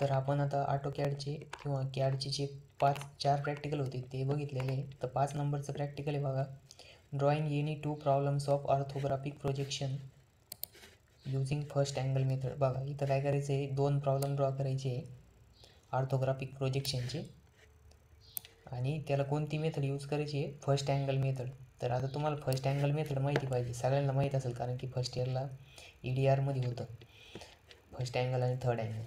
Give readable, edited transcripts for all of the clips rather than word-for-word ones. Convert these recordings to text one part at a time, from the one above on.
तर आपण आता AutoCADचे किंवा CADचे जे 4 प्रॅक्टिकल होते ते बघितलेले आहे. तर 5 नंबरचं प्रॅक्टिकल आहे बघा, drawing any 2 problems of orthographic projection using first angle method. बघा इथं काय करायचं आहे, 2 प्रॉब्लेम ड्रॉ करायचे आहे ऑर्थोग्राफिक प्रोजेक्शनचे, आणि त्याला कोणती मेथड यूज करायची आहे, फर्स्ट अँगल मेथड. तर आता तुम्हाला फर्स्ट अँगल मेथड माहिती पाहिजे, सगळ्यांना माहीत असेल, कारण की फर्स्ट इयरला EDRमध्ये होतं फर्स्ट अँगल आणि थर्ड अँगल.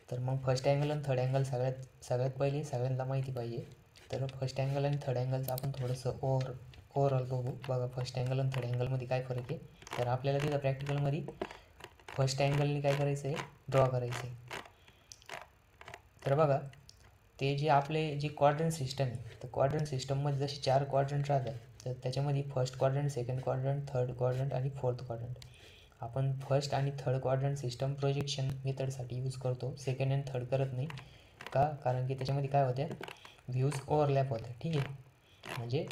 तर मग फर्स्ट अँगल आणि थर्ड अँगल सगळ्यात पहिले सगळ्यांना माहिती पाहिजे. तर फर्स्ट अँगल आणि थर्ड अँगलचं आपण थोडंसं ओव्हरऑल बघू. बघा फर्स्ट अँगल आणि थर्ड अँगलमध्ये काय फरक आहे. तर आपल्याला तिथं प्रॅक्टिकलमध्ये फर्स्ट अँगलने काय करायचं आहे, ड्रॉ करायचं आहे. तर बघा ते जे आपले जे क्वाड्रंट सिस्टम आहे, तर क्वाड्रंट सिस्टममध्ये जसे 4 क्वाड्रंट राहतात, तर त्याच्यामध्ये first quadrant, second quadrant, third quadrant आणि फोर्थ क्वाड्रंट. आपण फर्स्ट आणि थर्ड क्वाड्रंट सिस्टम प्रोजेक्शन मेथडसाठी यूज करतो, सेकंड आणि थर्ड करत नाही का, कारण की त्याच्यामध्ये काय होतं, व्ह्यूज ओव्हरलॅप होतं. ठीक आहे, म्हणजे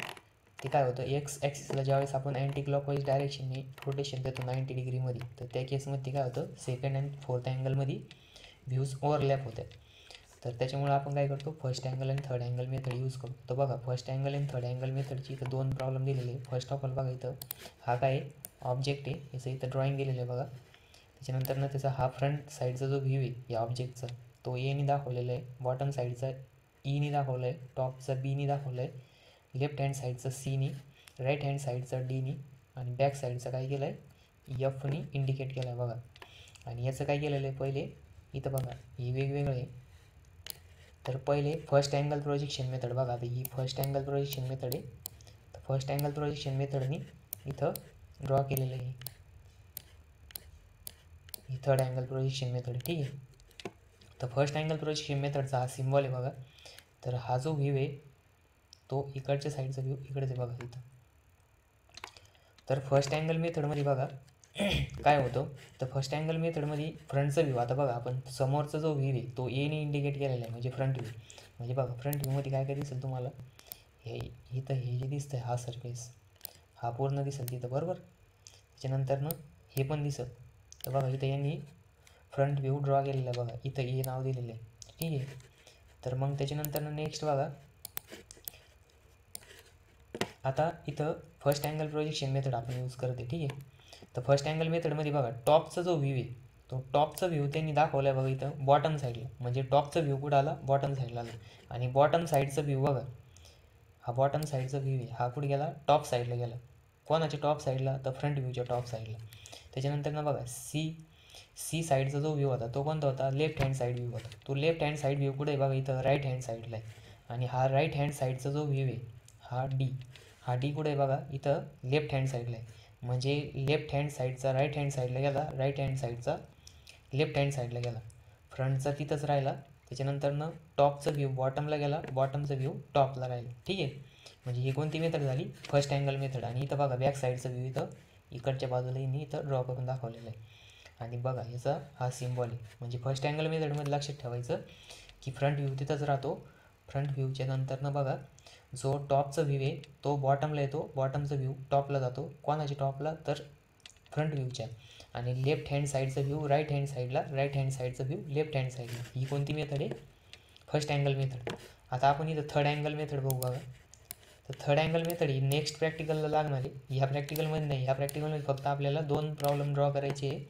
ते काय होतं, एक्स ॲक्सिसला ज्यावेळेस आपण अँटी क्लॉकवाईज डायरेक्शनने रोटेशन देतो 90 डिग्रीमध्ये, तर त्या केसमध्ये काय होतं, सेकंड आणि फोर्थ अँगलमध्ये व्ह्यूज ओव्हरलॅप होत्या. तर त्याच्यामुळे आपण काय करतो, फर्स्ट अँगल आणि थर्ड अँगल मेथड यूज करतो. तर बघा फर्स्ट अँगल आणि थर्ड अँगल मेथडची इथं 2 प्रॉब्लेम दिलेले आहे. फर्स्ट ऑफ ऑल बघा इथं हा काय ऑब्जेक्ट आहे, याचं इथं ड्रॉइंग दिलेलं आहे बघा. त्याच्यानंतर ना त्याचा हा फ्रंट साईडचा जो व्ह्यू आहे या ऑब्जेक्टचा, तो एने दाखवलेला आहे, बॉटम साईडचा ईने दाखवला आहे, टॉपचा बीने दाखवला आहे, लेफ्ट हँड साईडचा सीने, राईट हँड साईडचा डीने, आणि बॅक साईडचा काय केलं आहे, एफने इंडिकेट केलं आहे बघा. आणि याचं काय केलेलं आहे, पहिले इथं बघा हे वेगवेगळं आहे. तर पहिले फर्स्ट अँगल प्रोजेक्शन मेथड बघा, आता ही फर्स्ट अँगल प्रोजेक्शन मेथड आहे. तर फर्स्ट अँगल प्रोजेक्शन मेथडनी इथं ड्रॉ केलेलं आहे, ही थर्ड अँगल प्रोजेक्शन मेथड. ठीक आहे, तर फर्स्ट अँगल प्रोजेक्शन मेथडचा हा सिम्बॉल आहे बघा. तर हा जो व्ह्यू आहे तो इकडच्या साईडचा व्ह्यू इकडेच आहे बघा इथं. तर फर्स्ट अँगल मेथडमध्ये बघा काय होतं, तर फर्स्ट अँगल मेथडमध्ये फ्रंटचा व्ह्यू, आता बघा आपण समोरचा जो व्ह्यू आहे तो एने इंडिकेट केलेला आहे, म्हणजे फ्रंट व्ह्यू. म्हणजे बघा फ्रंट व्ह्यूमध्ये काय काय दिसेल तुम्हाला, हे इथं हे जे दिसतं आहे हा सरफेस हा पूर्ण दिसेल तिथं, बरोबर. त्याच्यानंतर ना हे पण दिसत. तर बघा इथं यांनी फ्रंट व्ह्यू ड्रॉ केलेला आहे बघा, इथं हे नाव दिलेलं आहे. ठीक आहे, तर मग त्याच्यानंतर ना नेक्स्ट बघा, आता इथं फर्स्ट अँगल प्रोजेक्शन मेथड आपण यूज करते. ठीक आहे, तर फर्स्ट अँगल मेथडमध्ये बघा टॉपचा जो व्ह्यू आहे तो टॉपचा व्ह्यू त्यांनी दाखवला आहे बघा इथं बॉटम साईडला, म्हणजे टॉपचा व्ह्यू कुठं आला, बॉटम साईडला आला. आणि बॉटम साईडचा व्ह्यू बघा, हा बॉटम साईडचा व्ह्यू आहे, हा कुठे गेला, टॉप साईडला गेला. कोणाच्या टॉप साईडला, तर फ्रंट व्ह्यूच्या टॉप साईडला. त्याच्यानंतर ना बघा सी साईडचा जो व्ह्यू होता तो कोणता होता, लेफ्ट हँड साईड व्ह्यू होता. तो लेफ्ट हँड साईड व्ह्यू कुठे आहे बघा इथं, राईट हँड साईडला आहे. आणि हा राईट हँड साईडचा जो व्ह्यू आहे हा डी कुठे आहे बघा इथं, लेफ्ट हँड साईडला आहे. म्हणजे लेफ्ट हँड साईडचा राईट हँड साईडला गेला, राईट हँड साईडचा लेफ्ट हँड साईडला गेला, फ्रंटचा तिथंच राहिला. त्याच्यानंतरनं टॉपचा व्ह्यू बॉटमला गेला, बॉटमचा व्ह्यू टॉपला राहिला. ठीक आहे, म्हणजे ही कोणती मेथड झाली, फर्स्ट अँगल मेथड. आणि इथं बघा बॅक साईडचा व्ह्यू इथं इकडच्या बाजूला मी इथं ड्रॉ करून दाखवलेलं आहे. आणि बघा याचा हा सिम्बॉल आहे. म्हणजे फर्स्ट अँगल मेथडमध्ये लक्षात ठेवायचं की फ्रंट व्ह्यू तिथंच राहतो. फ्रंट व्ह्यूच्या नंतरनं बघा जो टॉपचा व्ह्यू आहे तो बॉटमला येतो, बॉटमचा व्ह्यू टॉपला जातो. कोणाच्या टॉपला, तर फ्रंट व्ह्यूच्या. आणि लेफ्ट हँड साईडचा व्ह्यू राईट हँड साईडला, राईट हँड साईडचा व्ह्यू लेफ्ट हँड साईडला. ही कोणती मेथड आहे, फर्स्ट अँगल मेथड. आता आपण इथं थर्ड अँगल मेथड बघू बघा. तर थर्ड अँगल मेथड ही नेक्स्ट प्रॅक्टिकलला लागणार आहे, ह्या प्रॅक्टिकलमध्ये नाही. ह्या प्रॅक्टिकलमध्ये फक्त आपल्याला 2 प्रॉब्लेम ड्रॉ करायचे आहे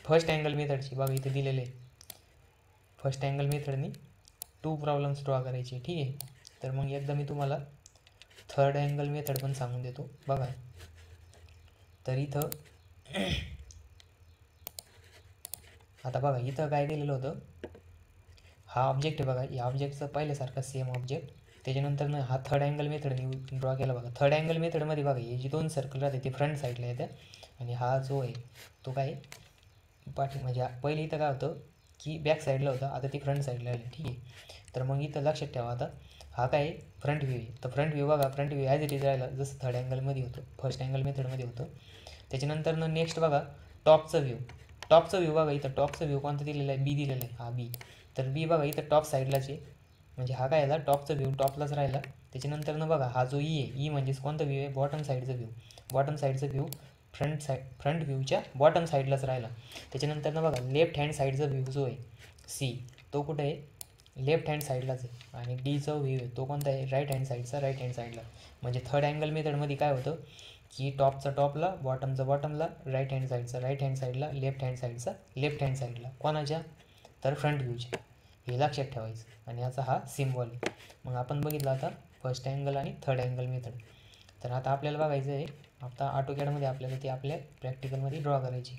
फर्स्ट अँगल मेथडची. बघा इथे दिलेले आहे, फर्स्ट अँगल मेथडनी 2 प्रॉब्लेम्स ड्रॉ करायचे. ठीक आहे, तर मग एकदा मी तुम्हाला थर्ड अँगल मेथड पण सांगून देतो बघा. तर इथं आता बघा इथं काय दिलेलं होतं, हा ऑब्जेक्ट आहे बघा, या ऑब्जेक्टचा पहिल्यासारखा सेम ऑब्जेक्ट. त्याच्यानंतर ना हा थर्ड अँगल मेथडने ड्रॉ केला बघा. थर्ड अँगल मेथडमध्ये बघा हे जे 2 सर्कल राहते ते फ्रंट साईडला येतात, आणि हा जो आहे तो काय म्हणजे पहिले इथं काय होतं की बॅक साईडला होता, आता ती फ्रंट साईडला आली. ठीक आहे, तर मग इथं लक्षात ठेवा आता हा काय फ्रंट व्ह्यू आहे. तर फ्रंट व्ह्यू बघा, front view as it is राहिला जसं थर्ड अँगलमध्ये होतं, फर्स्ट अँगल मेथडमध्ये होतं. त्याच्यानंतर नेक्स्ट बघा टॉपचा व्ह्यू बघा इथं टॉपचा व्ह्यू कोणता दिलेला आहे, बी दिलेला आहे, हा बी. तर बी बघा इथं टॉप साईडलाच आहे, म्हणजे हा काय आला टॉपचा व्ह्यू टॉपलाच राहिला. त्याच्यानंतर बघा हा जो ई आहे, ई म्हणजेच कोणता व्ह्यू आहे, बॉटम साईडचा व्ह्यू फ्रंट व्ह्यूच्या बॉटम साईडलाच राहिला. त्याच्यानंतर बघा लेफ्ट हँड साईडचा व्ह्यू जो आहे सी तो कुठे आहे, लेफ्ट हँड साईडलाच आहे. आणि डी जो व्ह्यू आहे तो कोणता आहे, राईट हँड साईडचा, राईट हँड साईडला. म्हणजे थर्ड अँगल मेथडमध्ये काय होतं की टॉपचा टॉपला, बॉटमचा बॉटमला, राईट हँड साईडचा राईट हँड साईडला, लेफ्ट हँड साईडचा लेफ्ट हँड साईडला. कोणाच्या, तर फ्रंट व्ह्यूच्या. हे लक्षात ठेवायचं. आणि याचा हा सिम्बॉल आहे. मग आपण बघितलं आता फर्स्ट अँगल आणि थर्ड अँगल मेथड. तर आता आपल्याला बघायचं आहे, आता AutoCADमध्ये आपल्याला ते आपल्या प्रॅक्टिकलमध्ये ड्रॉ करायची.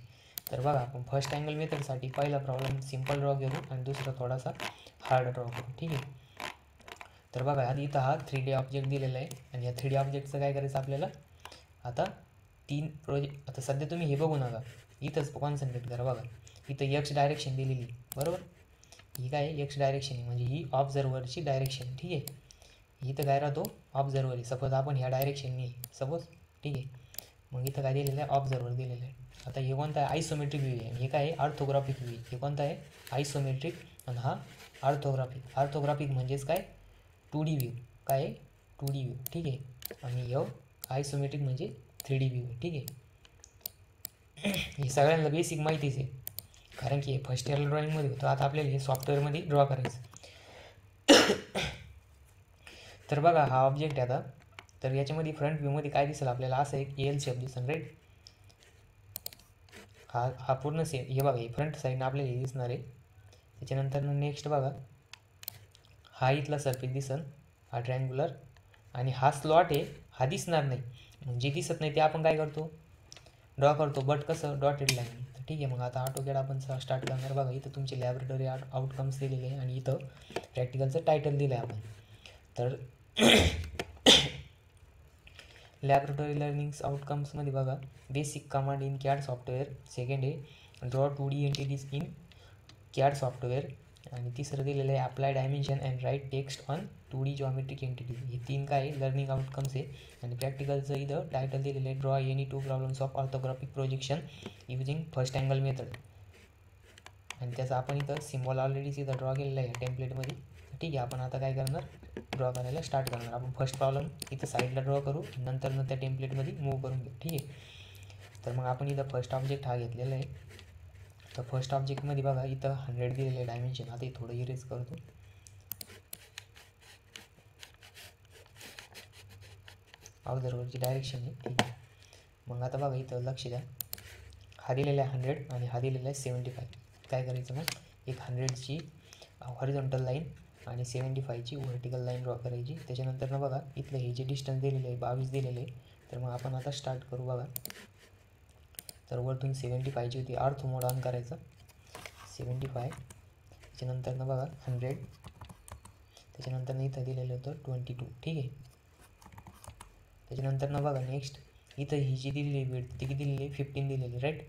तर बघा आपण फर्स्ट अँगल मेथडसाठी पहिला प्रॉब्लेम सिम्पल ड्रॉ करू आणि दुसरा थोडासा हार्ड ड्रॉ करू. ठीक आहे. तर बघा आधी इथं हा 3D ऑब्जेक्ट दिलेला आहे. आणि या 3D ऑब्जेक्टचं काय करायचं आपल्याला, आता आता सध्या तुम्ही हे बघू नका, इथंच कॉन्सन्ट्रेट करा. बघा इथं एक्स डायरेक्शन दिलेली, बरोबर. ही काय आहे, एक्स डायरेक्शन आहे, म्हणजे ही ऑब्झर्वरची डायरेक्शन. ठीक आहे. इथं काय राहतो, ऑब्झर्वर आहे. सपोज आपण ह्या डायरेक्शनने सपोज, ठीक आहे. मग इथं काय दिलेलं आहे, ऑब्झर्वर दिलेलं आहे. आता हे कोणतं आहे, आयसोमेट्रिक व्ह्यू आहे. हे काय आहे, ऑर्थोग्राफिक व्ह्यू. हे कोणतं आहे, आयसोमेट्रिक. आणि हा ऑर्थोग्राफिक. ऑर्थोग्राफिक म्हणजेच काय, 2D व्ह्यू. काय आहे, 2D व्ह्यू. ठीक आहे. आणि हे आयसोमेट्रिक म्हणजे 3D व्ह्यू आहे. ठीक आहे. हे सगळ्यांना बेसिक माहितीच आहे, कारण की हे फर्स्ट इयर ड्रॉईंगमध्ये होतं. आता आपल्याला हे सॉफ्टवेअरमध्ये ड्रॉ करायचं. तर बघा हा ऑब्जेक्ट आहे आता. तर याच्यामध्ये फ्रंट व्ह्यूमध्ये काय दिसेल आपल्याला, असं एक एल शेप दिसेल, राईट. हा पूर्ण सेम. हे बघा हे फ्रंट साईडनं आपल्याला हे दिसणार आहे. त्याच्यानंतर नेक्स्ट बघा हा इथला सरफेस दिसन, हा ट्रायंग्युलर. आणि हा स्लॉट आहे, हा दिसणार नाही. म्हणजे दिसत नाही ते आपण काय करतो, ड्रॉ करतो. बट कसं, डॉटेड लाईन. तर ठीक आहे. मग आता AutoCAD आपण स्टार्ट करणार. बघा इथं तुमचे लॅबोरेटरी आउटकम्स दिलेले आहे आणि इथं प्रॅक्टिकलचं टायटल दिलं आहे आपण. तर लॅबोरेटरी लर्निंग्स आउटकम्समध्ये बघा basic command in CAD software. Second आहे draw 2D entities in CAD software. आणि तिसरं दिलेलं आहे apply dimension and write text on 2D geometric entities. हे 3 काय आहे, लर्निंग आउटकम्स आहे. आणि प्रॅक्टिकलचं इथं टायटल दिलेलं आहे draw any 2 problems of orthographic projection using first angle method. आणि त्याचा आपण इथं सिम्बॉल ऑलरेडीच इथं ड्रॉ केलेला आहे टेम्पलेटमध्ये. ठीक आहे. आपण आता काय करणार, ड्रॉ करायला स्टार्ट करणार. आपण फर्स्ट प्रॉब्लेम इथं साईडला ड्रॉ करू, नंतर त्या टेम्पलेटमध्ये मूव्ह करून घेऊ. ठीक आहे. तर मग आपण इथं फर्स्ट ऑब्जेक्ट हा घेतलेला आहे. तर फर्स्ट ऑब्जेक्टमध्ये बघा इथं 100 दिलेलं आहे डायमेन्शन. आता हे थोडं इरेज करतो. ऑब्झर्वरची डायरेक्शन आहे. ठीक आहे. मग आता बघा इथं लक्ष द्या, हा दिलेला आहे 100 आणि हा दिलेला आहे 75. काय करायचं मग, एक 100ची हॉरिझॉन्टल लाईन आणि 75ची व्हर्टिकल लाईन ड्रॉ करायची. त्याच्यानंतर ना बघा इथलं हे जे डिस्टन्स दिलेलं आहे 22 दिलेलं आहे. तर मग आपण आता स्टार्ट करू. बघा तर वरतून 75ची होती, ऑर्थो मोड ऑन करायचं. 75. त्याच्यानंतर ना बघा 100. त्याच्यानंतर इथं दिलेलं होतं 22. ठीक आहे. त्याच्यानंतर ना बघा नेक्स्ट इथं ही जी दिलेली वेट ती किती दिलेली, 15 दिलेली, राईट.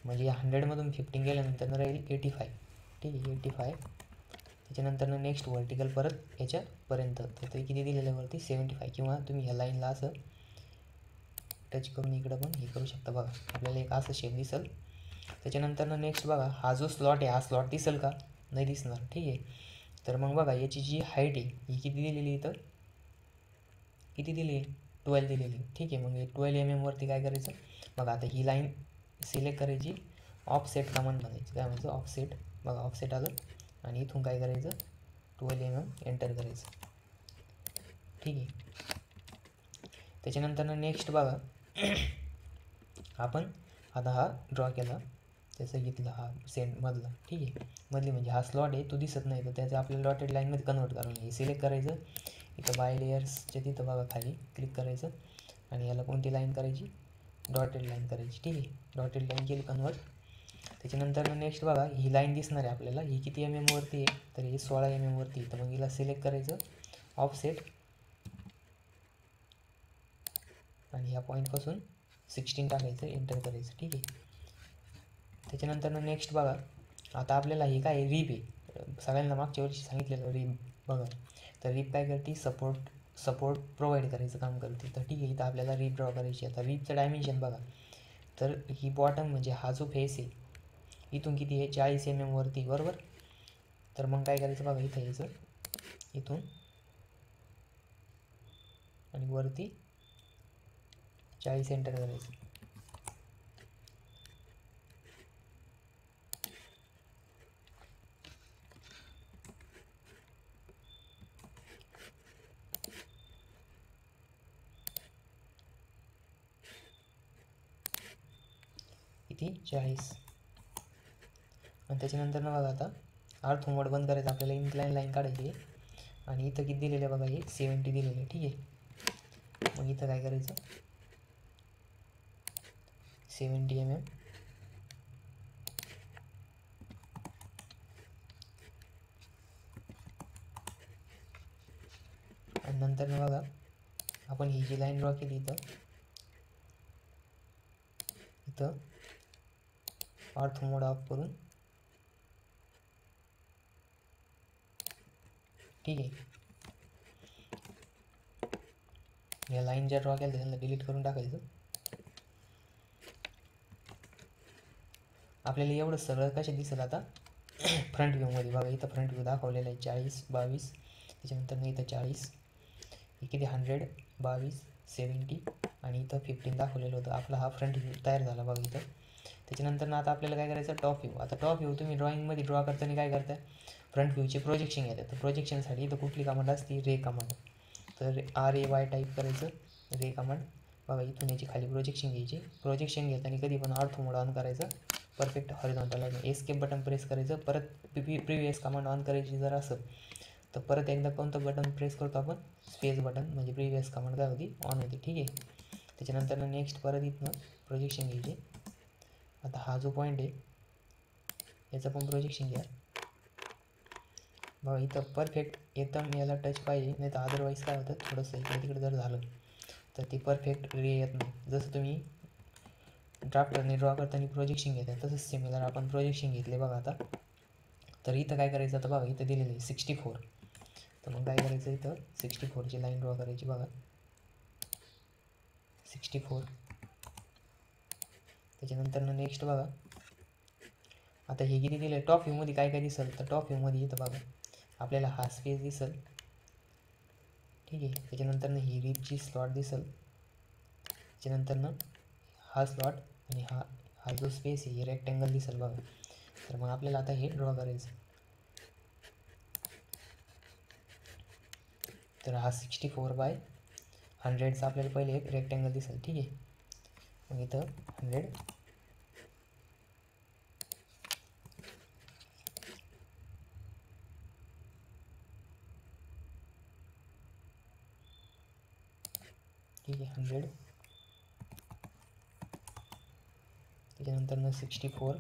म्हणजे या 100मधून 15 गेल्यानंतर राहील 85. ठीक आहे, 85. त्याच्यानंतर नेक्स्ट व्हर्टिकल परत याच्यापर्यंत. तर ते किती दिलेलं आहे वरती, 75. किंवा तुम्ही ह्या लाईनला असं टच करून इकडं पण हे करू शकता. बघा आपल्याला एक असं शेप दिसेल. त्याच्यानंतर नेक्स्ट बघा हा जो स्लॉट आहे, हा स्लॉट दिसेल का, नाही दिसणार. ठीक आहे. तर मग बघा याची जी हाईट आहे ही किती दिलेली, इथं किती दिली आहे, 12 दिलेली. ठीक आहे. मग 12 mm वरती काय करायचं, बघा आता ही लाईन सिलेक्ट करायची, ऑफसेट कमांड म्हणायची. काय म्हणायचं, ऑफसेट. बघा ऑफसेट आलं आणि इथून काय करायचं, 12 mm एंटर करायचं. ठीक आहे. त्याच्यानंतर नेक्स्ट बघा आपण आता हा ड्रॉ केला, त्याचं घेतलं हा मधला. ठीक आहे. मधली म्हणजे हा स्लॉट आहे तो दिसत नाही, तर त्याचं आपल्याला डॉटेड लाईनमध्ये कन्वर्ट करायला हे सिलेक्ट करायचं. इथं बाय लेयर्सच्या तिथं बघा खाली क्लिक करायचं आणि याला कोणती लाईन करायची, डॉटेड लाईन करायची. ठीक आहे. डॉटेड लाईन केली कन्वर्ट. त्याच्यानंतर नेक्स्ट बघा ही लाईन दिसणार आहे आपल्याला, ही किती mm वरती आहे, तर ही 16 mm वरती. तर मग हिला सिलेक्ट करायचं, ऑफसेट, आणि ह्या पॉईंटपासून 16 टाकायचं, एंटर करायचं. ठीक आहे. त्याच्यानंतर नेक्स्ट बघा आता आपल्याला हे काय रिप आहे, सगळ्यांना मागच्या वर्षी सांगितलेलं रिप. बघा तर रिप काय करते, सपोर्ट प्रोव्हाइड करायचं काम करते. तर ठीक आहे, इथं आपल्याला रिप ड्रॉ करायची. आता रिपचं डायमेन्शन बघा, तर ही बॉटम म्हणजे हा जो फेस आहे इथून किती आहे, 40 mm वरती, बरोबर. तर मग काय करायचं बघा इथं यायचं, इथून आणि वरती 40 एंटर करायचं. किती 40. आणि त्याच्यानंतर ना बघा आता अर्थ मोड बंद करायचं, आपल्याला इन्क्लाइन लाईन काढायची आहे. आणि इथं किती दिलेलं आहे बघा, हे 70 दिलेलं आहे. ठीक आहे, मग इथं काय करायचं 70 mm. आणि नंतर ना बघा आपण ही जी लाईन ड्रॉ केली इथं अर्थ मोड ऑफ करून, ठीक आहे, या लाईन ज्या ड्रॉ केल्या त्यांना डिलीट करून टाकायचं. आपल्याला एवढं सगळं कसे दिसेल आता फ्रंट व्ह्यूमध्ये बघा. इथं फ्रंट व्ह्यू दाखवलेला आहे 40, 22. त्याच्यानंतर इथं 40, हे किती 100, 22, 70 आणि इथं 15 दाखवलेलं होतं. आपला हा फ्रंट व्ह्यू तयार झाला बघा इथं. त्याच्यानंतर आता आपल्याला काय करायचं टॉप व्ह्यू. आता टॉप व्ह्यू तुम्ही ड्रॉइंगमध्ये ड्रॉ करताना काय करता, फ्रंट व्ह्यूचे प्रोजेक्शन येतात. तर प्रोजेक्शनसाठी इथं कुठली कमांड असते, रे कमांड. तर RAY टाईप करायचं, रे कमांड. बघा इथून याची खाली प्रोजेक्शन घ्यायची. प्रोजेक्शन घेताना कधी पण ऑर्थो मोड ऑन करायचं, perfect horizontal line. Escape button press करायचं, परत प्रिव्हियस कमांड ऑन करायची जर असेल तर परत एकदा कोणतं बटन प्रेस करतो आपण, स्पेस बटन, म्हणजे प्रिव्हियस कमांड काय होती, ऑन होती. ठीक आहे, त्याच्यानंतर नेक्स्ट परत इथनं प्रोजेक्शन घ्यायचे. आता हा जो पॉईंट आहे याचं पण प्रोजेक्शन घ्या. बघा इथं परफेक्ट एकदम याला टच पाहिजे, नाही तर अदरवाईज काय होतं, थोडंसं इकडे तिकडे जर झालं तर ते परफेक्ट रे येत नाही. जसं तुम्ही ड्राफ्टरने ड्रॉ करताना प्रोजेक्शन घेतात तसंच सिमिलर आपण प्रोजेक्शन घेतले बघा आता. तर इथं काय करायचं, आता बघा इथं दिलेलं आहे 64. तर मग काय करायचं, इथं 64ची लाईन ड्रॉ करायची बघा, 64. त्याच्यानंतर नेक्स्ट बघा आता हे किती दिलं आहे. टॉप व्ह्यूमध्ये काय काय दिसेल, तर टॉप व्ह्यूमध्ये इथं बघा आपल्याला हा स्पेस दिसेल. ठीक आहे, त्याच्यानंतर ही रिपची स्लॉट दिसेल. त्याच्यानंतर हा स्लॉट आणि हा जो स्पेस आहे हे रेक्टँगल दिसेल बघा. तर मग आपल्याला आता हे ड्रॉ करायचं. तर हा 64/100चा आपल्याला पहिले एक रेक्टँगल दिसेल. ठीक आहे, मग इथं 100. ठीक आहे, 100. त्याच्यानंतर 64.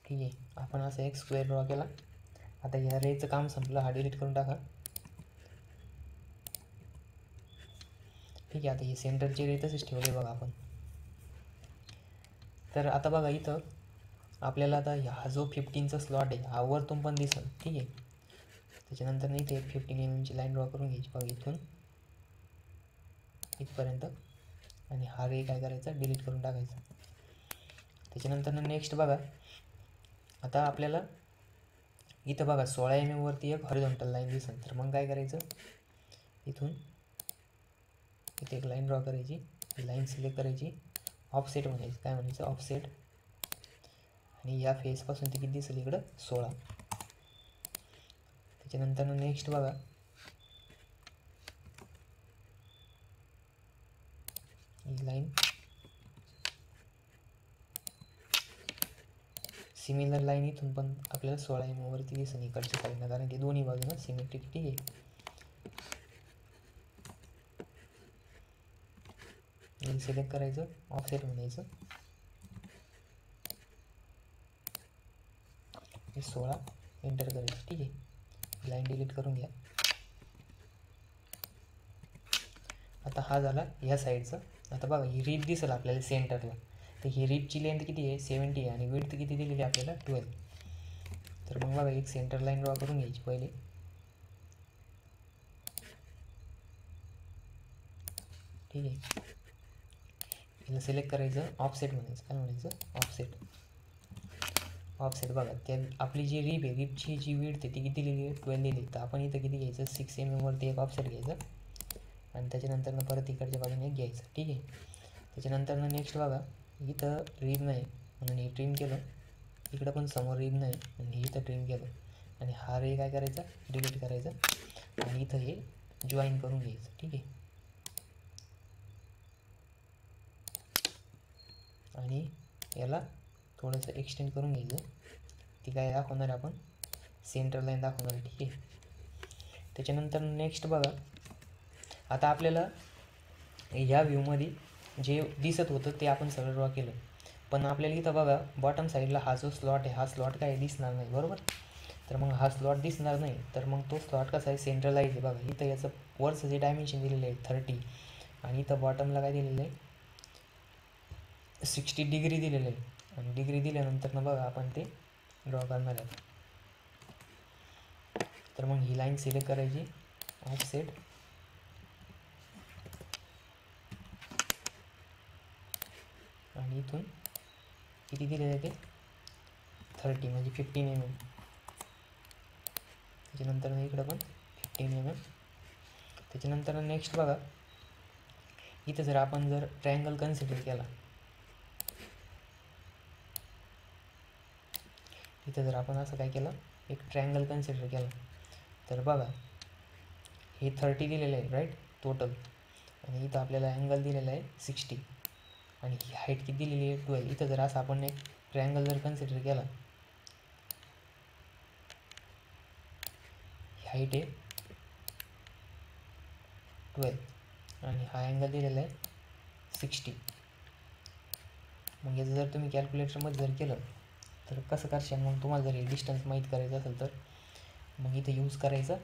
ठीक आहे, आपण असं एक स्क्वेअर ड्रॉ केला. आता या रेचं काम संपलं, हा डिलीट करून टाका. ठीक आहे, आता हे सेंटरचे रे तसेच ठेवले बघा आपण. तर आता बघा इथं आपल्याला आता हा जो 15चा स्लॉट आहे हा वरतून पण दिसेल. ठीक आहे, त्याच्यानंतर इथे एक 15 mm लाईन ड्रॉ करून घ्यायची बघा इथून इथपर्यंत. आणि हा रे काय करायचा, डिलीट करून टाकायचा. त्याच्यानंतर नेक्स्ट बघा आता आपल्याला इथं बघा 16 mm वरती एक हॉरिझॉन्टल लाईन दिसेल. तर मग काय करायचं, इथून इथे एक लाईन ड्रॉ करायची, ही लाईन सिलेक्ट करायची, ऑफसेट म्हणायचं, काय म्हणायचं ऑफसेट. आणि या फेसपासून ते किती दिसेल इकडं 16. त्याच्यानंतर नेक्स्ट बघा ही लाईन सिमिलर लाईन इथून पण आपल्याला 16 mm वरती दिसेल इकडच्या साईडनं, कारण की दोन्ही बाजूनं सिमेट्रिक. ठीक आहे, सिलेक्ट करायचं, ऑफसेट म्हणायचं, 16 एंटर करायचं. ठीक आहे, लाईन डिलीट करून घ्या. आता हा झाला ह्या साईडचा. आता बघा ही रिप दिसेल आपल्याला सेंटरला. तर ही रिपची लेंथ किती आहे 70 आहे आणि विड्थ किती दिलेली आहे आपल्याला 12. तर मग बघा एक सेंटर लाईन ड्रॉ करून घ्यायची पहिले. ठीक आहे, याला सिलेक्ट करायचं, ऑफसेट म्हणायचं, काय म्हणायचं ऑफसेट. ऑफसेट बघा त्या आपली जी रिप आहे, रिपची जी विड्थ आहे ती किती दिलेली आहे 12 दिली. तर आपण इथं किती घ्यायचं 6 mm वरती एक ऑफसेट घ्यायचं आणि त्याच्यानंतर परत इकडच्या बाजूने एक घ्यायचं. ठीक आहे, त्याच्यानंतर नेक्स्ट बघा इथं रिब नाही म्हणून हे ट्रिम केलं, इकडं पण समोर रिब नाही आणि इथं ट्रिम केलं आणि हा रे काय करायचा डिलीट करायचा आणि इथं हे जॉईन करून घ्यायचं. ठीक आहे. आणि याला थोडंसं एक्सटेंड करून घ्यायचं. ती काय दाखवणार आपण सेंटर लाईन दाखवणार आहे. ठीक आहे. त्याच्यानंतर नेक्स्ट बघा, आता आपल्याला या व्ह्यूमध्ये जे दिसत होतं ते आपण सगळं ड्रॉ केलं, पण आपल्याला इथं बघा बॉटम साईडला हा जो स्लॉट आहे, हा स्लॉट काय दिसणार नाही, बरोबर. तर मग हा स्लॉट दिसणार नाही, तर मग तो स्लॉट कसा आहे, सेंट्रलाइज आहे. बघा इथं याचं वरचं जे डायमेन्शन दिलेलं आहे 30 आणि इथं बॉटमला काय दिलेलं आहे 60 डिग्री दिलेलं आहे. आणि डिग्री दिल्यानंतर ना बघा आपण ते ड्रॉ करणार आहे. तर मग ही लाईन सिलेक्ट करायची, ऑफसेट, आणि इथून किती दिलेलं आहे ते 30 म्हणजे 15 mm. त्याच्यानंतर इकडं पण 15 mm. त्याच्यानंतर नेक्स्ट बघा, इथं जर आपण जर ट्रायंगल कन्सिडर केला, इथं जर आपण असं काय केलं, एक ट्रायंगल कन्सिडर केला, तर बघा हे 30 दिलेलं आहे राईट टोटल, आणि इथं आपल्याला अँगल दिलेला आहे 60 आणि ही हाईट किती दिलेली आहे 12. इथं जर असं आपण एक ट्रायंगल जर कन्सिडर केला, ही हाईट आहे 12 आणि हा अँगल दिलेला आहे 60. मग याचं जर तुम्ही कॅल्क्युलेटरमध्ये जर केलं तर कसं करशाल, मग तुम्हाला जर हे डिस्टन्स माहीत करायचं असेल तर मग इथं यूज करायचं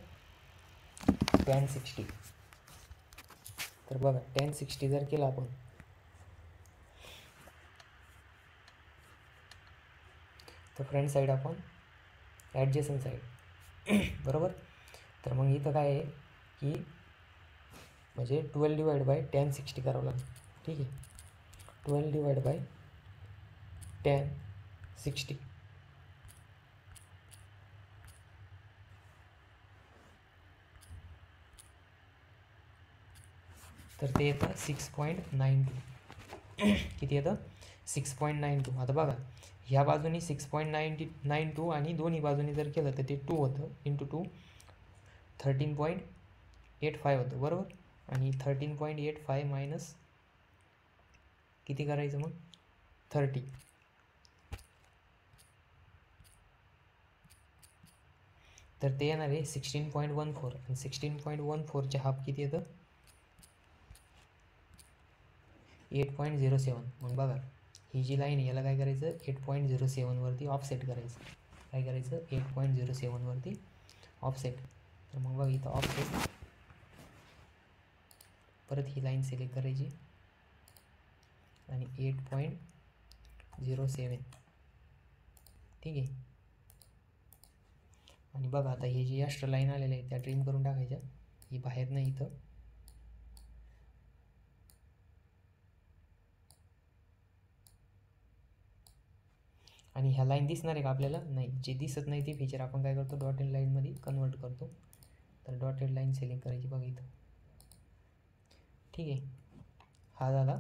tan 60. तर बघा tan 60 जर केलं आपण, तर फ्रंट साईड आपण ॲडजेसंट साईड बरोबर. तर मग इथं काय आहे की म्हणजे 12 डिवाइड बाय tan 60 करावं लागेल. ठीक आहे. 12 डिवाइड बाय tan 60. तर ते येतं 6.92. किती येतं 6.92. आता बघा ह्या बाजूनी 6.92 आणि दोन्ही बाजूनी जर केलं तर ते 2 होतं, इंटू 2 13.85 होतं, बरोबर. आणि 13.85 मायनस किती करायचं मग 30. तर ते येणार आहे 16.14 आणि 16.14चे हाफ किती येतं 8.07. मग बघा ही जी लाईन आहे याला काय करायचं 8.07 वरती ऑफसेट करायचं. काय करायचं 8.07 वरती ऑफसेट. तर मग बघा इथं ऑफसेट, परत ही लाईन सिलेक्ट करायची आणि 8.07. ठीक आहे. आणि बघा आता हे जी एक्स्ट्रा लाईन आलेली आहे त्या ट्रिम करून टाकायच्या, ही बाहेर नाही इथं. आणि ह्या लाईन दिसणार आहे का आपल्याला, नाही. जे दिसत नाही ते फीचर आपण काय करतो डॉटेड लाईनमध्ये कन्वर्ट करतो. तर डॉटेड लाईन सिलेक्ट करायची बघा इथं. ठीक आहे. हा झाला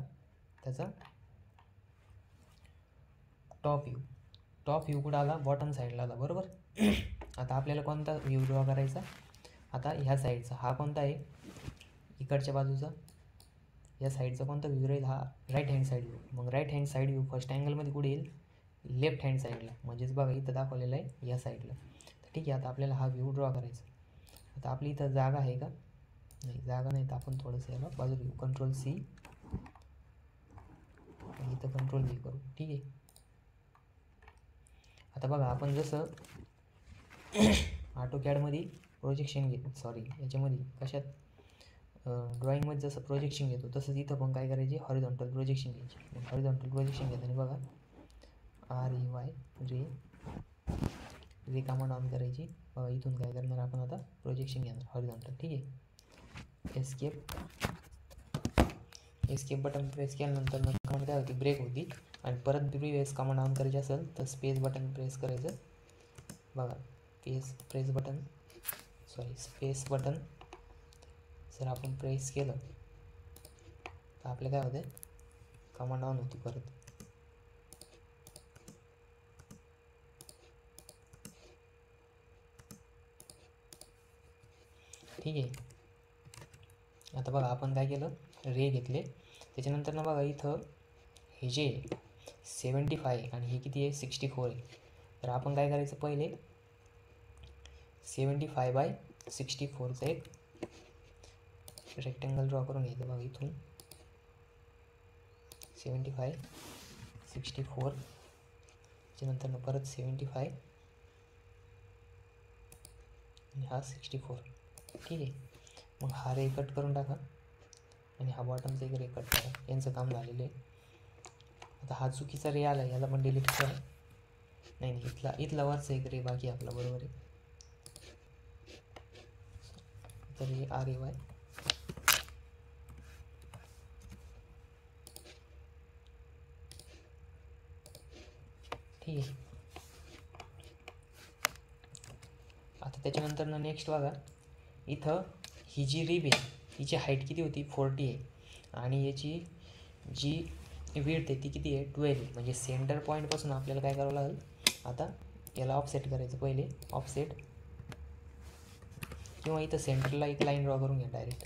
त्याचा टॉप व्ह्यू. टॉप व्ह्यू कुठं आला बॉटम साईडला आला, बरोबर. आता आपल्याला कोणता व्ह्यू ड्रॉ करायचा, आता ह्या साईडचा हा कोणता आहे इकडच्या बाजूचा, या साईडचा कोणता व्ह्यू राहील हा राईट हँड साईड व्ह्यू. मग right hand side view first अँगलमध्ये कुठे येईल लेफ्ट हँड साईडला, म्हणजेच बघा इथं दाखवलेलं आहे या साईडला. तर ठीक आहे. आता आपल्याला हा व्ह्यू ड्रॉ करायचा. आता आपली इथं जागा आहे का, नाही जागा नाही. तर आपण थोडंसं याला बाजू घेऊ, कंट्रोल C आणि इथं कंट्रोल V करू. ठीक आहे. आता बघा आपण जसं ऑटोकॅडमध्ये प्रोजेक्शन याच्यामध्ये कशात ड्रॉइंगमध्ये जसं प्रोजेक्शन घेतो तसंच इथं पण काय करायचे हॉरिझॉन्टल प्रोजेक्शन घ्यायची. मग हॉरिझॉन्टल प्रोजेक्शन घेताना बघा REY रे कमांड ऑन करायची. बघा इथून काय करणार आपण आता प्रोजेक्शन घेणार हॉरिझॉन्टल. ठीक आहे. एस्केप बटन प्रेस केल्यानंतर कमांड काय होती ब्रेक होती, आणि परत प्रिव्हियस कमांड ऑन करायची असेल तर स्पेस बटन प्रेस करायचं. बघा स्पेस बटन जर आपण प्रेस केलं तर आपलं काय होतं कमांड ऑन होती परत. ठीक आहे. आता बघा आपण काय केलं, रे घेतले. त्याच्यानंतर ना बघा इथं हे जे 75 आणि हे किती आहे 64 आहे. तर आपण काय करायचं, पहिले 75/64चं एक रेक्टँगल ड्रॉ करून घ्यायचं. बघा इथून 75 64 त्याच्यानंतर परत 75 आणि हा 64. ठीक आहे. मग हा रे कट करून टाका आणि हा बॉटमचा एक रे कट करा. यांचं काम झालेलं आहे. आता हा चुकीचा रे आला, याला पण डिलीट करा. नाही इथला वरचा एक रे बाकी आपला, बरोबर आहे. तर हे RAY ठीक आहे. आता त्याच्यानंतर ना नेक्स्ट बघा, इथं ही जी रिब आहे हिची हाईट किती होती 40 आहे आणि याची जी विड्थ आहे ती किती आहे 12 आहे. म्हणजे सेंटर पॉईंटपासून आपल्याला काय करावं लागेल, आता याला ऑफसेट करायचं. पहिले ऑफसेट किंवा इथं सेंटरला एक लाईन ड्रॉ करून घ्या डायरेक्ट.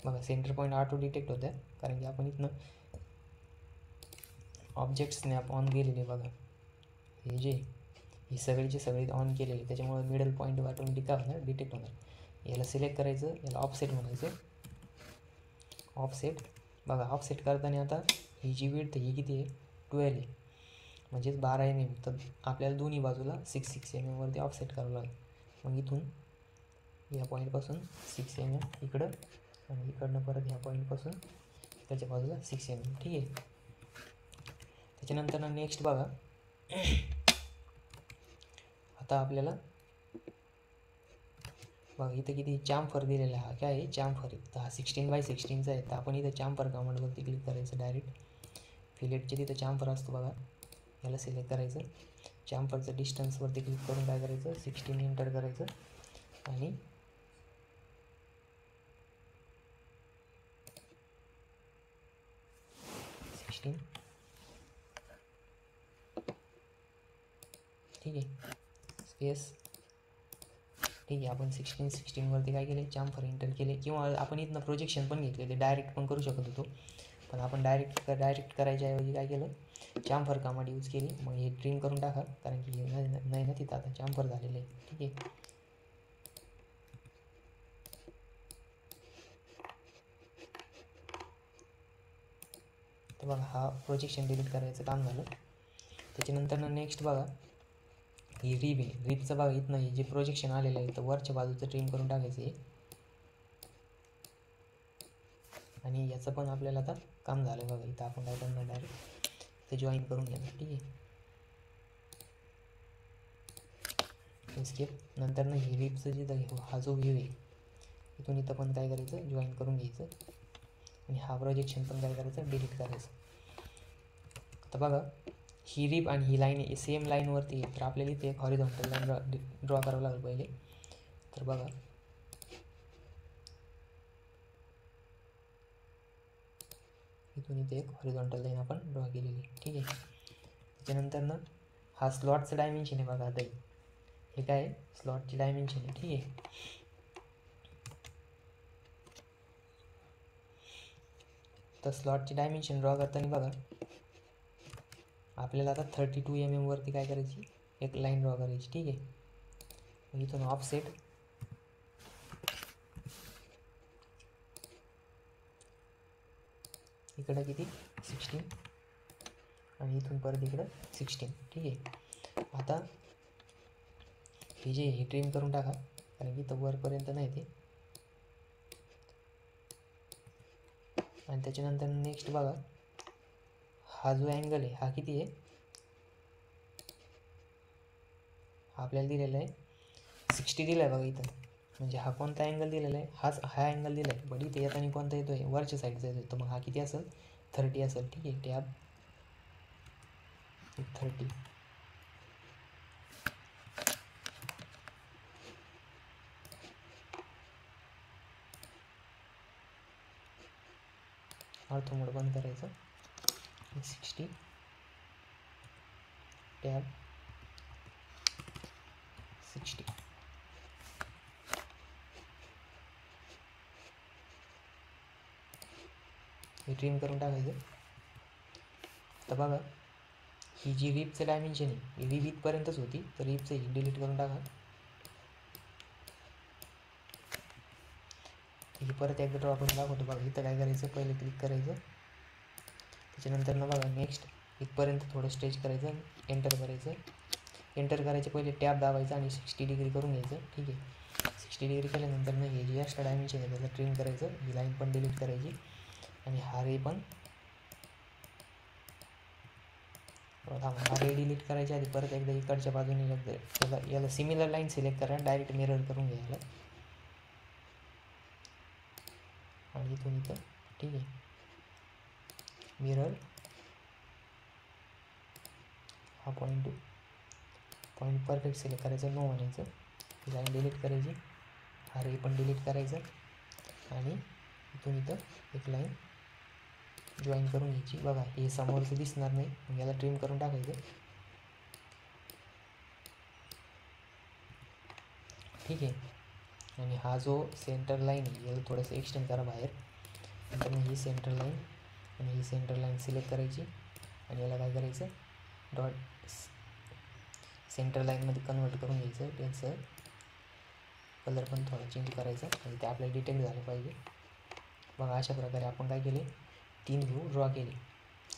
बघा सेंटर पॉईंट ऑटो डिटेक्ट होतं, कारण की आपण इथनं ऑब्जेक्ट स्नॅप ऑन केलेले. बघा हे सगळेचे सगळे ऑन केलेले, त्याच्यामुळे मिडल पॉईंट ऑटोमॅटिक काय होणार, डिटेक्ट होणार. याला सिलेक्ट करायचं, याला ऑफसेट म्हणायचं. ऑफसेट बघा ऑफसेट करताना आता ही जी विड्थ ही किती आहे 12 आहे, म्हणजेच 12 mm. तर आपल्याला दोन्ही बाजूला 6 mm वरती ऑफसेट करावं लागेल. मग इथून या पॉईंटपासून 6 mm इकडं आणि इकडनं परत ह्या पॉईंटपासून त्याच्या बाजूला 6 mm. ठीक आहे. त्याच्यानंतर नेक्स्ट बघा, आता आपल्याला बघा इथं किती चामफर दिलेला आहे. हा काय आहे चामफर आहे. तर हा 16/16चा आहे. तर आपण इथं चामफर कमांडवरती क्लिक करायचं. डायरेक्ट फिलेटचे तिथं चामफर असतो बघा, याला सिलेक्ट करायचं. चामफरचं डिस्टन्सवरती क्लिक करून काय करायचं 16 एंटर करायचं आणि ठीक आहे स्पेस. ठीक आहे, आपण 16वरती काय केले चामफर एंटर केले. किंवा आपण इथनं प्रोजेक्शन पण घेतलेले, डायरेक्ट पण करू शकत होतो. पण आपण डायरेक्ट करायच्या ऐवजी काय केलं, चामफर कमांड यूज केली. मग हे ट्रिम करून टाका, कारण की नाही ना तिथं आता चामफर झालेलं आहे. ठीक आहे. तर बघा हा प्रोजेक्शन डिलीट करायचं काम झालं. त्याच्यानंतर नेक्स्ट बघा ही रिब आहे. रिबचं बघा इथनं हे जे प्रोजेक्शन आलेलं आहे तर वरच्या बाजूचं ट्रिम करून टाकायचं आहे. आणि याचं पण आपल्याला आता काम झालं बघा. इथं आपण काय करणार डायरेक्ट ते जॉईन करून घेणार. ठीक आहे. स्केप नंतर ना ही रिबचं जिथं हा जो व्ह्यू आहे इथून इथं पण काय करायचं जॉईन करून घ्यायचं आणि हा प्रोजेक्शन पण काय करायचं डिलीट करायचं. आता बघा ही रिब आणि ही लाईन सेम लाईनवरती आहे, तर आपल्याला इथे एक हॉरिझॉन्टल लाईन ड्रॉ करावं लागेल पहिले. तर बघा इथून इथे एक हॉरिझॉन्टल लाईन आपण ड्रॉ केलेली. ठीक आहे. त्याच्यानंतर ना हा स्लॉटचं डायमेन्शन आहे बघा. आता हे काय आहे स्लॉटची डायमेन्शन आहे. ठीक आहे. तर स्लॉटची डायमेन्शन ड्रॉ करताना बघा आपल्याला आता 32 mm वरती काय करायची एक लाईन ड्रॉ करायची. ठीक आहे. मग इथून ऑफसेट इकडं किती 16 आणि इथून परत इकडं 16. ठीक आहे. आता हे जे हे ट्रिम करून टाका, कारण की इथं वरपर्यंत नाही ते. आणि त्याच्यानंतर नेक्स्ट बघा हा जो अँगल आहे हा किती आहे, हा आपल्याला दिलेला आहे 60 दिला आहे बघा इथं. म्हणजे हा कोणता अँगल दिलेला आहे, हा अँगल दिला आहे. बट इथे येताना कोणता येतो आहे वरच्या साईडचा येतो. तर मग हा किती असेल 30 असेल. ठीक आहे. टॅब 30. ऑर्थो मोड बंद करायचं. 60 टॅब 60. हे ट्रिम करून टाकायचं. तर बघा ही जी रिपचं डायमेन्शन आहे ही रिप इथपर्यंतच होती, तर रिपचं ही डिलीट करून टाका. ही परत एकदा ड्रॉ करून दाखवतो. बघा इथं काय करायचं, पहिले क्लिक करायचं, त्याच्यानंतर ना बघा नेक्स्ट इथपर्यंत थोडं स्ट्रेच करायचं, एंटर करायचं. एंटर करायचे पहिले टॅब दाबायचं आणि 60 डिग्री करून घ्यायचं. ठीक आहे, 60 डिग्री केल्यानंतर ना हे जे एक्स्ट्रा डायमेन्शन आहे त्याला ट्रिम करायचं. ही लाईन पण डिलीट करायची आणि हा रे पण हा रे डिलीट करायच्या आधी परत एकदा इकडच्या बाजूने याला सिमिलर लाईन सिलेक्ट करा, डायरेक्ट मिरर करून घ्यायला आणि इथून इथं. ठीक आहे, मिरर हा पॉईंट परफेक्ट सिलेक्ट करायचं, नो म्हणायचं. ही लाईन डिलीट करायची, हा रे पण डिलीट करायचं आणि इथून इथं एक लाईन जॉईन करून घ्यायची. बघा हे समोरचं दिसणार नाही, मग याला ट्रिम करून टाकायचं. ठीक आहे, आणि हा जो सेंटर लाईन आहे याला थोडंसं एक्सटेंड करा बाहेर. नंतर ही सेंटर लाईन आणि ही सेंटर लाईन सिलेक्ट करायची आणि याला काय करायचं, डॉट सेंटर लाईनमध्ये कन्वर्ट करून घ्यायचं. त्याचं कलर पण थोडा चेंज करायचा आणि ते आपल्याला डिटेक्ट झालं पाहिजे. बघा अशा प्रकारे आपण काय केले, 3 व्ह्यू ड्रॉ केले.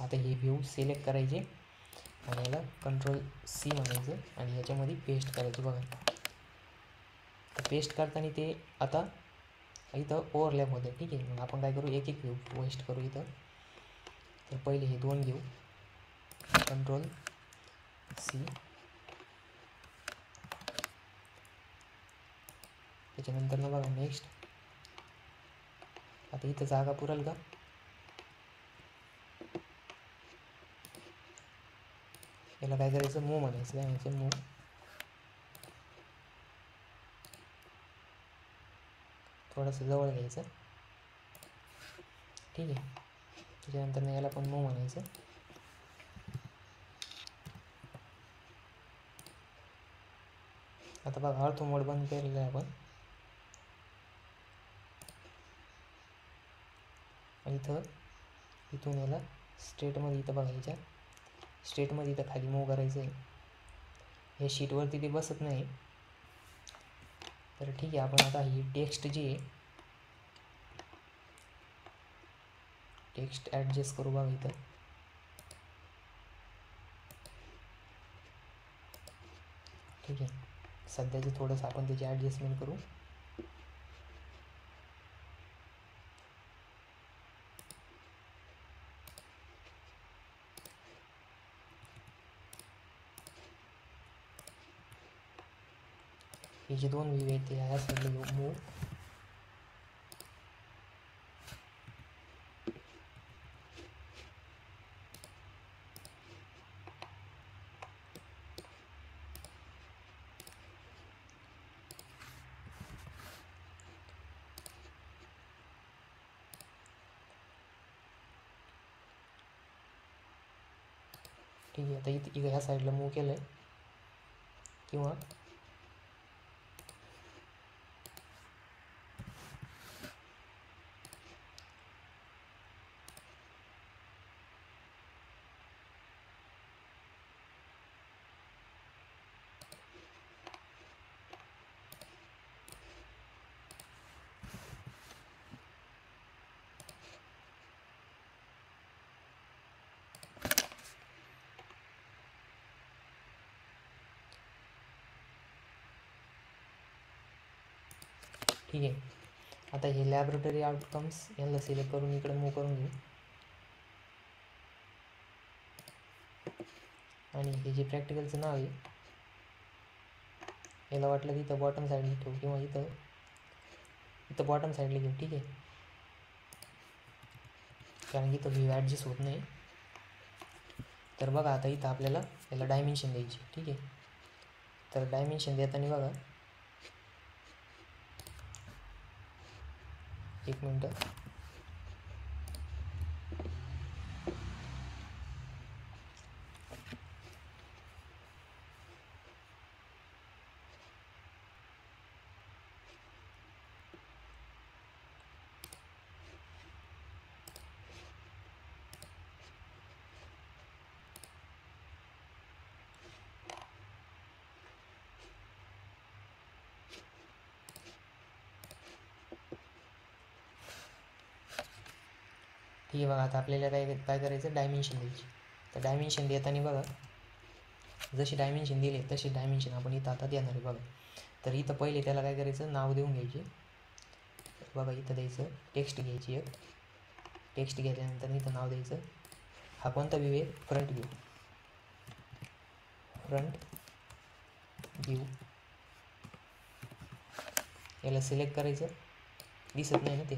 आता हे व्ह्यू सिलेक्ट करायचे आणि याला Ctrl+C म्हणायचं आणि याच्यामध्ये पेस्ट करायचं. बघा तर पेस्ट करताना ते आता इथं ओव्हरलॅप होतं. ठीक आहे, मग आपण काय करू, एक व्ह्यू वेस्ट करू इथं. तर पहिले हे 2 घेऊ, Ctrl+C, त्याच्यानंतर ना बघा नेक्स्ट आता इथं जागा पुरेल का, याला काय करायचं, मूव म्हणायचं. काय म्हणायचं, मूव. थोडंसं जवळ घ्यायचं. ठीक आहे, त्याच्यानंतर याला पण मूव म्हणायचं. आता बघा ऑर्थो मोड बंद केलेला आहे आपण. इथं इथून याला स्ट्रेटमध्ये इथं बघायच्या, स्ट्रेटमध्ये इथं खाली मूव करायचं आहे. हे शीटवरती ते बसत नाही, तर ठीक आहे आपण आता ही टेक्स्ट जी आहे टेक्स्ट ॲडजस्ट करू. बघा इथं ठीक आहे, सध्याचं थोडंसं आपण त्याची ॲडजस्टमेंट करू. हे जे 2 व्ह्यू आहेत ते ह्या साईडला घेऊ, मूव. ठीक आहे, आता इथं ह्या साईडला मूव केलं आहे किंवा ठीक आहे. आता हे लॅबोरेटरी आउटकम्स यांना सिलेक्ट करून इकडे मूव करून घेऊ आणि हे जे प्रॅक्टिकलचं नाव आहे याला वाटलं की इथं बॉटम साईडला ठेवू किंवा इथं बॉटम साईडला घेऊ. ठीक आहे, कारण की इथं व्ह्यू ॲडजस्ट होत नाही. तर बघा आता इथं आपल्याला याला डायमेन्शन द्यायची. ठीक आहे, तर डायमेन्शन देताना बघा, एक मिनटं, ठीक आहे. बघा आता आपल्याला काय करायचं, डायमेन्शन द्यायची. तर डायमेन्शन देताना बघा, जशी डायमेन्शन दिले तशी डायमेन्शन आपण इथं आता देणार आहे. बघा तर इथं पहिले त्याला काय करायचं, नाव देऊन घ्यायचे. बघा इथं द्यायचं टेक्स्ट घ्यायची, एक टेक्स्ट घेतल्यानंतर इथं नाव द्यायचं. हा कोणता व्ह्यू आहे, फ्रंट व्ह्यू. फ्रंट व्ह्यू याला सिलेक्ट करायचं, दिसत नाही ना ते,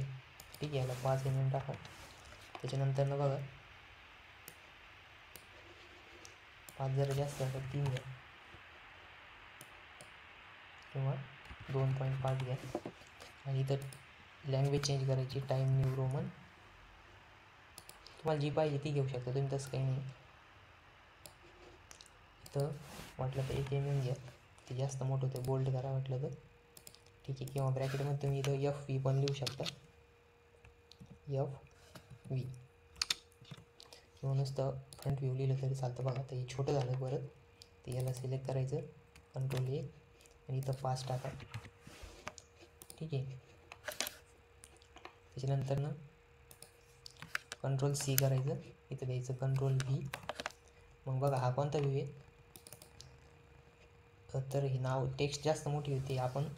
ठीक आहे. याला 5 mm टाका. त्याच्यानंतर ना बघा 5 जरा जास्त असं 3 घ्या किंवा 2.5 घ्या. आणि इथं लँग्वेज चेंज करायची, टाईम न्यू रोमन. तुम्हाला जी पाहिजे ती घेऊ शकता तुम्ही, तसं काही नाही. इथं वाटलं तर 1 mm घ्या, ते जास्त मोठं होतं, बोल्ड करा वाटलं तर, ठीक आहे. किंवा ब्रॅकेटमध्ये तुम्ही इथं FV पण लिहू शकता, FV, किंवा नुसतं फ्रंट व्ह्यू लिहिलं तरी चालतं. बघा तर हे छोटं झालं परत, ते याला सिलेक्ट करायचं, Ctrl A आणि इथं 5 टाका, ठीक आहे. त्याच्यानंतर ना Ctrl C करायचं, इथं द्यायचं Ctrl V. मग बघा हा कोणता व्ह्यू आहे, तर हे नाव टेक्स्ट जास्त मोठी होती, आपण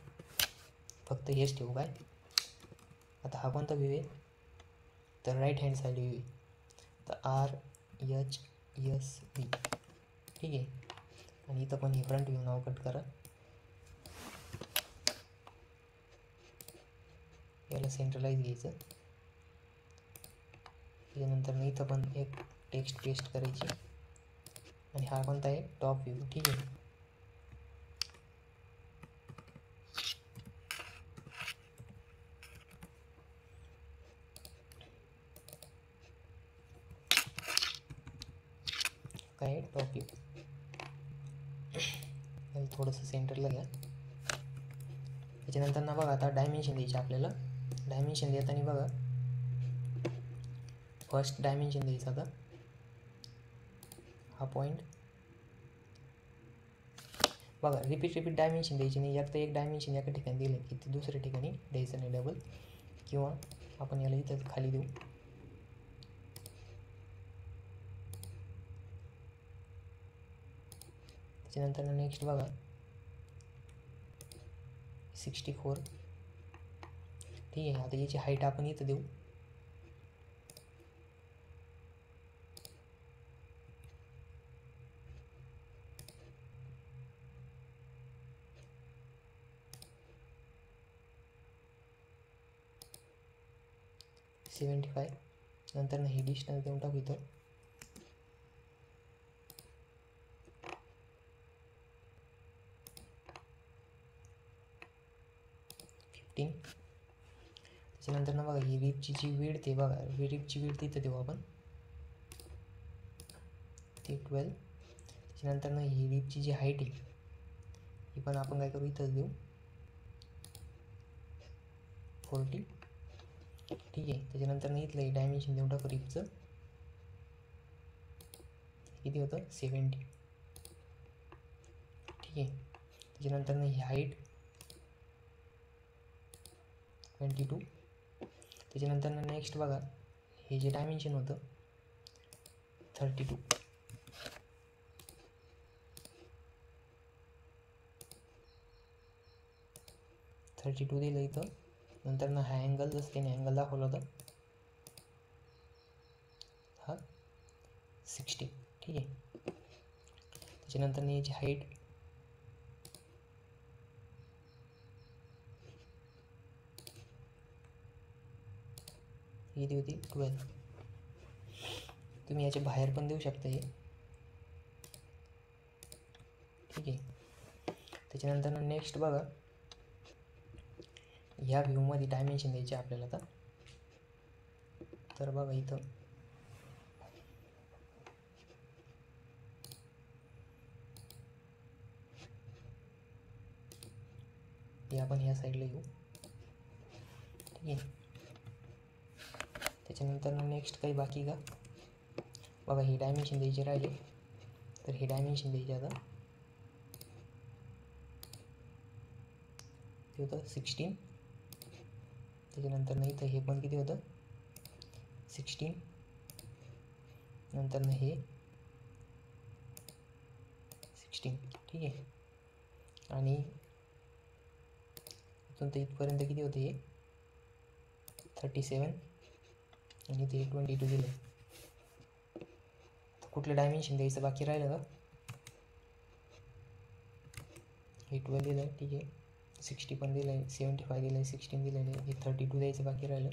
फक्त हेच ठेवू काय. आता हा कोणता व्ह्यू आहे, तर राईट हँड साईड व्ह्यू आहे, तर RHSV, ठीक आहे. आणि इथं पण हे फ्रंट व्ह्यू नाव कट करा, याला सेंट्रलाइज घ्यायचं. त्याच्यानंतर इथं पण एक टेक्स्ट पेस्ट करायची. आणि हा कोणता आहे, टॉप व्ह्यू, ठीक आहे. काय आहे, टॉप व्ह्यू. याला थोडंसं सेंटरला घ्या. त्याच्यानंतर ना बघा आता डायमेन्शन द्यायचे आपल्याला. डायमेन्शन देताना बघा फर्स्ट डायमेन्शन द्यायचं. आता हा पॉईंट बघा, रिपीट डायमेन्शन द्यायची नाही. यात एक डायमेन्शन एका ठिकाणी दिलं की ते दुसऱ्या ठिकाणी द्यायचं नाही डबल. किंवा आपण याला इथं खाली देऊ. त्याच्यानंतर नेक्स्ट बघा 64, ठीक आहे. आता याची हाईट आपण इथं देऊ, $75. नंतर ही डिस्टन्स देऊन टाकू इथं 15. त्याच्यानंतर बघा ही रिपची जी विड्थ आहे, बघा रिपची विड्थ इथं देऊ आपण, ते 12. त्याच्यानंतर ही रिपची जी हाईट आहे ही पण आपण काय करू, इथंच देऊ 40, ठीक आहे. त्याच्यानंतर इथलं डायमेन्शन देऊन टाकू रिपचं, किती होतं 70, ठीक आहे. त्याच्यानंतर ही हाईट 22. त्याच्यानंतर नेक्स्ट बघा हे जे डायमेन्शन होतं 32, 32 दिलं इथं. नंतर हा अँगल जसं त्याने अँगल दाखवला होता हा 60, ठीक आहे. त्याच्यानंतर याची हाईट किती होती 12. तुम्ही याच्या बाहेर पण देऊ शकता हे, ठीक आहे. त्याच्यानंतर नेक्स्ट बघा ह्या व्ह्यूमध्ये डायमेन्शन द्यायचे आपल्याला. आता तर बघा इथं हे आपण ह्या साईडला घेऊ, ठीक आहे. त्याच्यानंतर नेक्स्ट काही बाकी का बघा, ही डायमेन्शन द्यायची राहिले, तर ही डायमेन्शन द्यायची आता, ते होतं 16. त्याच्यानंतर इथं हे पण किती होतं 16, नंतर हे 16, ठीक आहे. आणि इथून तर इथपर्यंत किती होते, हे 37 आणि ते 22 दिलं. कुठलं डायमेन्शन द्यायचं बाकी राहिलं का, हे 12 दिलं आहे, ठीक आहे. 60 पण दिलं आहे, 75 दिलं आहे, 16 दिलेलं आहे, हे 32 द्यायचं बाकी राहिलं.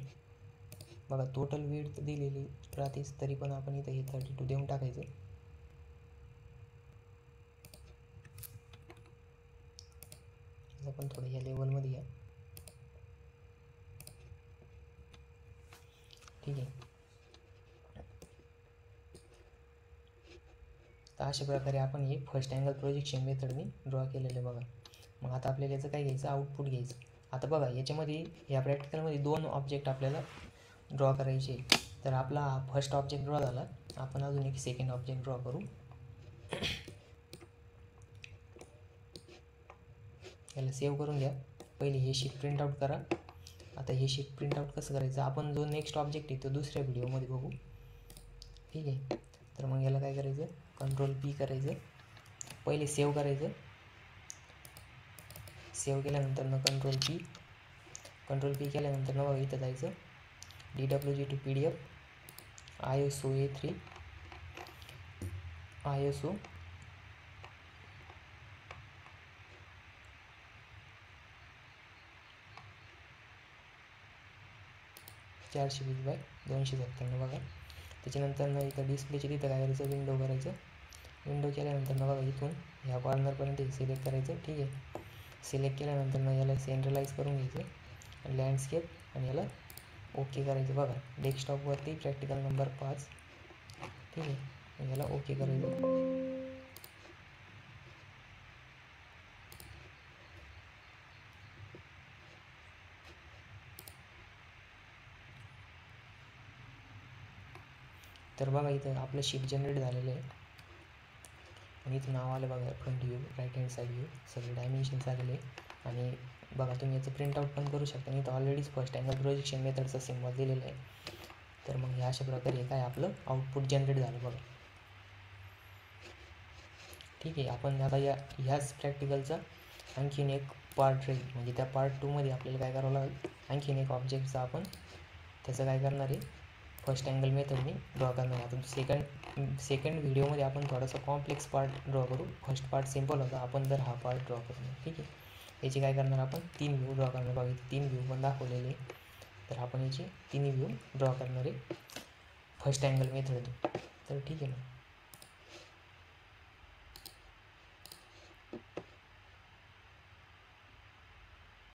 बघा टोटल विड्थ दिलेली राहतेच, तरी पण आपण इथं हे 32 देऊन टाकायचं. आपण थोडं या लेवलमध्ये या, ठीक आहे. तर अशा प्रकारे आपण हे फर्स्ट अँगल प्रोजेक्शन मेथडने ड्रॉ केलेलं आहे. बघा मग आता आपल्याला याचं काय घ्यायचं, आउटपुट घ्यायचं. आता बघा याच्यामध्ये या प्रॅक्टिकलमध्ये 2 ऑब्जेक्ट आपल्याला ड्रॉ करायचे. तर आपला फर्स्ट ऑब्जेक्ट ड्रॉ झाला, आपण अजून एक सेकंड ऑब्जेक्ट ड्रॉ करू. याला सेव्ह करून घ्या. पहिले हे शीट प्रिंट आउट करा. आता हे शीट प्रिंट आउट कसं करायचं आपण जो नेक्स्ट ऑब्जेक्ट आहे तो दुसऱ्या व्हिडिओमध्ये बघू, ठीक आहे. तर मग याला काय करायचं, कंट्रोल पी करायचं, पहिले सेव्ह करायचं. सेव्ह केल्यानंतर कंट्रोल पी केल्यानंतर बघा इथं जायचं, DWG to PDF, ISO A3, ISO 420x297 बघा. त्याच्यानंतर इथं डिस्प्लेचे तिथं काय करायचं, विंडो करायचं. विंडो केल्यानंतर बघा इथून ह्या कॉर्नरपर्यंत सिलेक्ट करायचं, ठीक आहे. सिलेक्ट केल्यानंतर याला सेंट्रलाइज करून घ्यायचं, लँडस्केप, आणि याला ओके करायचं. बघा डेस्कटॉपवरती प्रॅक्टिकल नंबर 5, ठीक आहे. याला ओके करायचं. तर बघा इथं आपलं शीट जनरेट झालेलं आहे आणि इथं नाव आलं बघा, front view, right hand side view, सगळे डायमेन्शन्स आलेले. आणि बघा तुम्ही याचं प्रिंटआउट पण करू शकता. इथं ऑलरेडीच फर्स्ट अँगल प्रोजेक्शन मेथडचा सिम्बॉल दिलेला आहे. तर मग हे अशा प्रकारे काय आपलं आउटपुट जनरेट झालं बघा, ठीक आहे. आपण आता ह्याच प्रॅक्टिकलचा आणखीन एक पार्ट राहील, म्हणजे त्या पार्ट 2मध्ये आपल्याला काय करावं लागेल, आणखीन एक ऑब्जेक्टचा आपण त्याचं काय करणार आहे, फर्स्ट अँगल मेथडने ड्रॉ करणार आहे. आपण सेकंड व्हिडिओमध्ये आपण थोडासा कॉम्प्लेक्स पार्ट ड्रॉ करू. फर्स्ट पार्ट सिम्पल होता, आपण जर हा पार्ट ड्रॉ करणार, ठीक आहे. याची काय करणार आपण 3 व्ह्यू ड्रॉ करणार. बघा इथे 3 व्ह्यू पण दाखवलेले, तर आपण याची 3 व्ह्यू ड्रॉ करणार आहे फर्स्ट अँगल मेथडने. तर ठीक आहे ना.